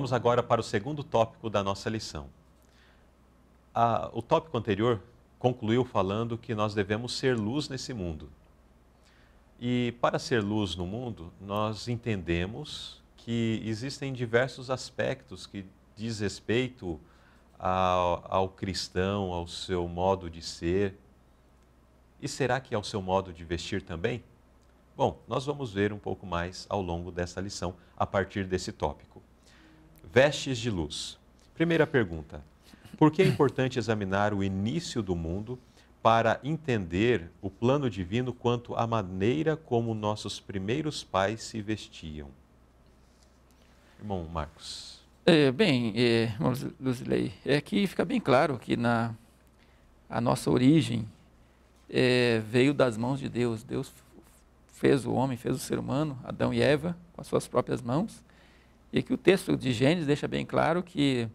Vamos agora para o segundo tópico da nossa lição. O tópico anterior concluiu falando que nós devemos ser luz nesse mundo. E para ser luz no mundo, nós entendemos que existem diversos aspectos que diz respeito ao cristão, ao seu modo de ser. E será que ao seu modo de vestir também? Bom, nós vamos ver um pouco mais ao longo dessa lição, a partir desse tópico. Vestes de luz. Primeira pergunta. Por que é importante examinar o início do mundo para entender o plano divino quanto à maneira como nossos primeiros pais se vestiam? Irmão Marcos. Irmão Luzilei, aqui fica bem claro que a nossa origem veio das mãos de Deus. Deus fez o homem, fez o ser humano, Adão e Eva, com as suas próprias mãos. E que o texto de Gênesis deixa bem claro que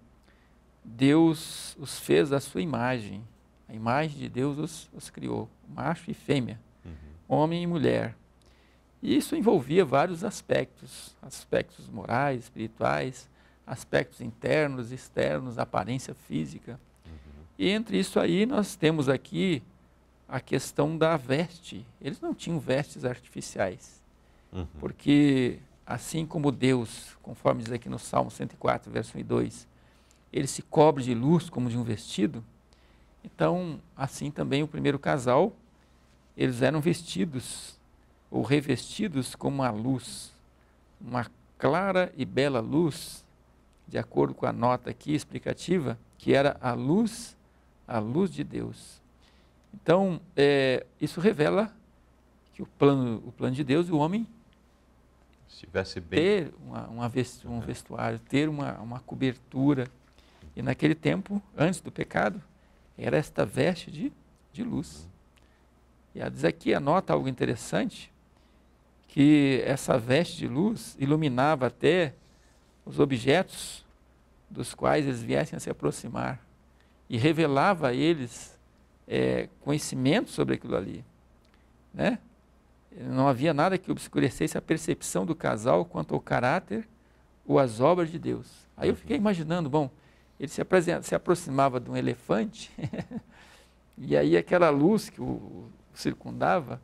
Deus os fez à sua imagem. A imagem de Deus os criou, macho e fêmea, homem e mulher. E isso envolvia vários aspectos, aspectos morais, espirituais, aspectos internos, externos, aparência física. E entre isso aí nós temos aqui a questão da veste. Eles não tinham vestes artificiais, porque assim como Deus, conforme diz aqui no Salmo 104, verso 1 e 2, ele se cobre de luz como de um vestido, então assim também o primeiro casal, eles eram vestidos ou revestidos como a luz, uma clara e bela luz, de acordo com a nota aqui explicativa, que era a luz de Deus. Então, isso revela que o plano de Deus, o homem estivesse bem, ter um vestuário, ter uma cobertura. E naquele tempo, antes do pecado, era esta veste de luz. E diz aqui, anota algo interessante, que essa veste de luz iluminava até os objetos dos quais eles viessem a se aproximar e revelava a eles conhecimento sobre aquilo ali, né? Não havia nada que obscurecesse a percepção do casal quanto ao caráter ou às obras de Deus. Aí eu fiquei imaginando, bom, ele se aproximava de um elefante e aí aquela luz que o circundava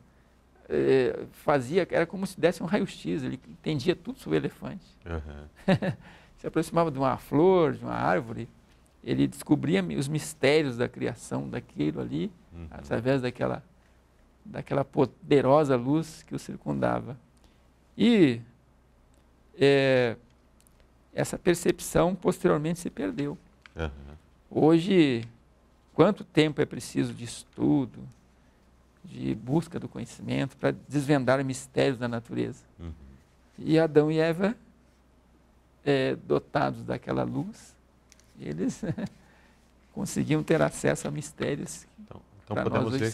era como se desse um raio-x, ele entendia tudo sobre o elefante. Se aproximava de uma flor, de uma árvore, ele descobria os mistérios da criação daquilo ali, através daquela poderosa luz que o circundava. E essa percepção posteriormente se perdeu. Hoje, quanto tempo é preciso de estudo, de busca do conhecimento para desvendar mistérios da natureza. E Adão e Eva, dotados daquela luz, eles conseguiam ter acesso a mistérios. Então podemos ver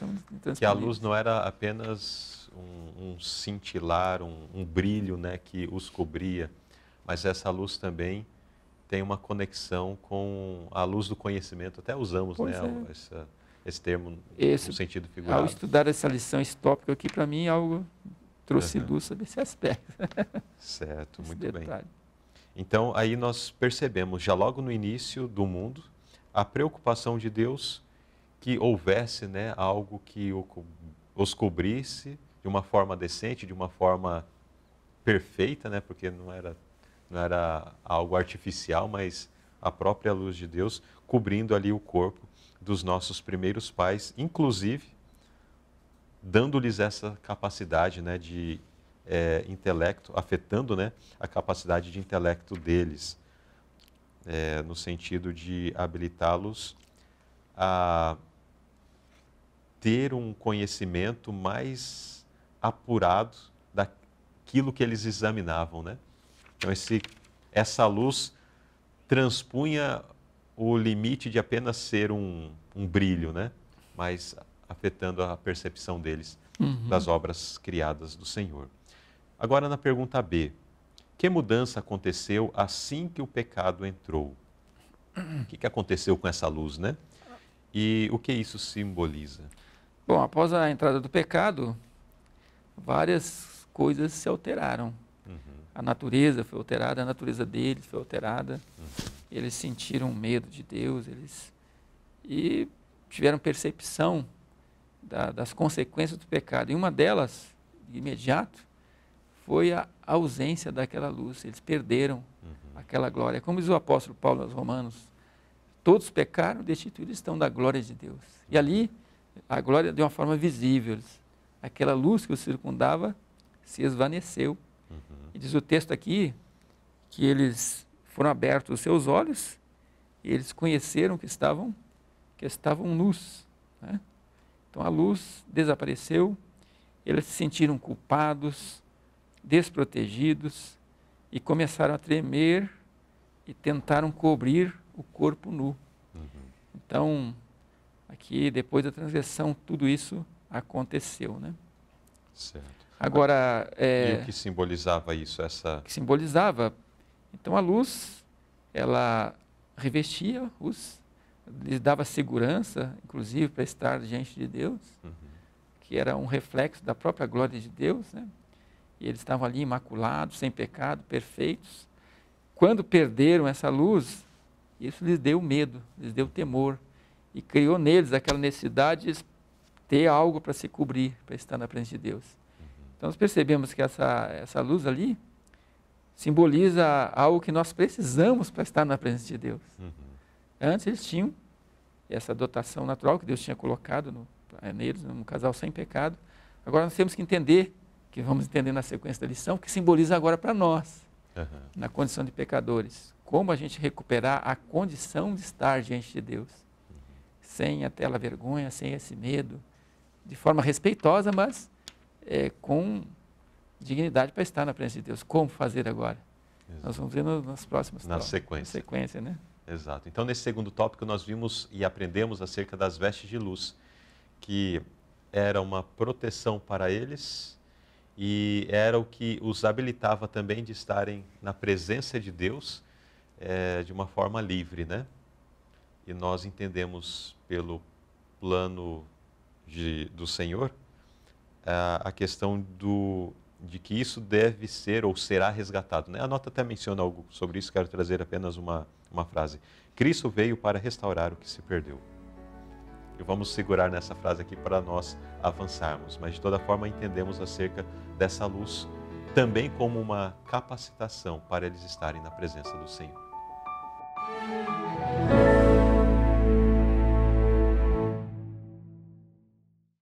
que a luz não era apenas um cintilar, um brilho, né, que os cobria, mas essa luz também tem uma conexão com a luz do conhecimento. Até usamos, né, esse termo no sentido figurado. Ao estudar essa lição, esse tópico aqui, para mim, algo trouxe luz sobre esse aspecto. Certo, muito bem. Então, aí nós percebemos, já logo no início do mundo, a preocupação de Deus que houvesse, né, algo que os cobrisse de uma forma decente, de uma forma perfeita, né, porque não era algo artificial, mas a própria luz de Deus cobrindo ali o corpo dos nossos primeiros pais, inclusive dando-lhes essa capacidade, né, de intelecto, afetando, né, a capacidade de intelecto deles, no sentido de habilitá-los a ter um conhecimento mais apurado daquilo que eles examinavam, né? Então, essa luz transpunha o limite de apenas ser um brilho, né? Mas afetando a percepção deles das obras criadas do Senhor. Agora, na pergunta B, que mudança aconteceu assim que o pecado entrou? O que aconteceu com essa luz, né? E o que isso simboliza? Bom, após a entrada do pecado, várias coisas se alteraram. a natureza foi alterada, a natureza deles foi alterada. Eles sentiram medo de Deus, e tiveram percepção das consequências do pecado. E uma delas, de imediato, foi a ausência daquela luz. Eles perderam aquela glória. Como diz o apóstolo Paulo aos Romanos, todos pecaram, destituídos estão da glória de Deus. E ali, a glória de uma forma visível. Aquela luz que os circundava se esvaneceu. E diz o texto aqui que eles foram abertos os seus olhos e eles conheceram que estavam nus, né? Então a luz desapareceu, eles se sentiram culpados, desprotegidos e começaram a tremer e tentaram cobrir o corpo nu. Então, aqui depois da transgressão, tudo isso aconteceu, né? Certo. Agora, e o que simbolizava isso? Que simbolizava, então a luz, ela revestia lhes dava segurança, inclusive para estar diante de Deus, que era um reflexo da própria glória de Deus, né? E eles estavam ali imaculados, sem pecado, perfeitos. Quando perderam essa luz, isso lhes deu medo, lhes deu temor, e criou neles aquela necessidade de ter algo para se cobrir, para estar na presença de Deus. Então nós percebemos que essa luz ali simboliza algo que nós precisamos para estar na presença de Deus. Antes eles tinham essa dotação natural que Deus tinha colocado neles, num casal sem pecado. Agora nós temos que entender, que vamos entender na sequência da lição, que simboliza agora para nós, na condição de pecadores, como a gente recuperar a condição de estar diante de Deus, sem aquela vergonha, sem esse medo, de forma respeitosa, mas com dignidade para estar na presença de Deus. Como fazer agora? Exato. Nós vamos ver nas próximas na sequência, né? Exato. Então, nesse segundo tópico, nós vimos e aprendemos acerca das vestes de luz, que era uma proteção para eles e era o que os habilitava também de estarem na presença de Deus de uma forma livre, né? E nós entendemos pelo plano do Senhor a questão de que isso deve ser ou será resgatado, né? A nota até menciona algo sobre isso, quero trazer apenas uma frase. Cristo veio para restaurar o que se perdeu. E vamos segurar nessa frase aqui para nós avançarmos, mas de toda forma entendemos acerca dessa luz também como uma capacitação para eles estarem na presença do Senhor.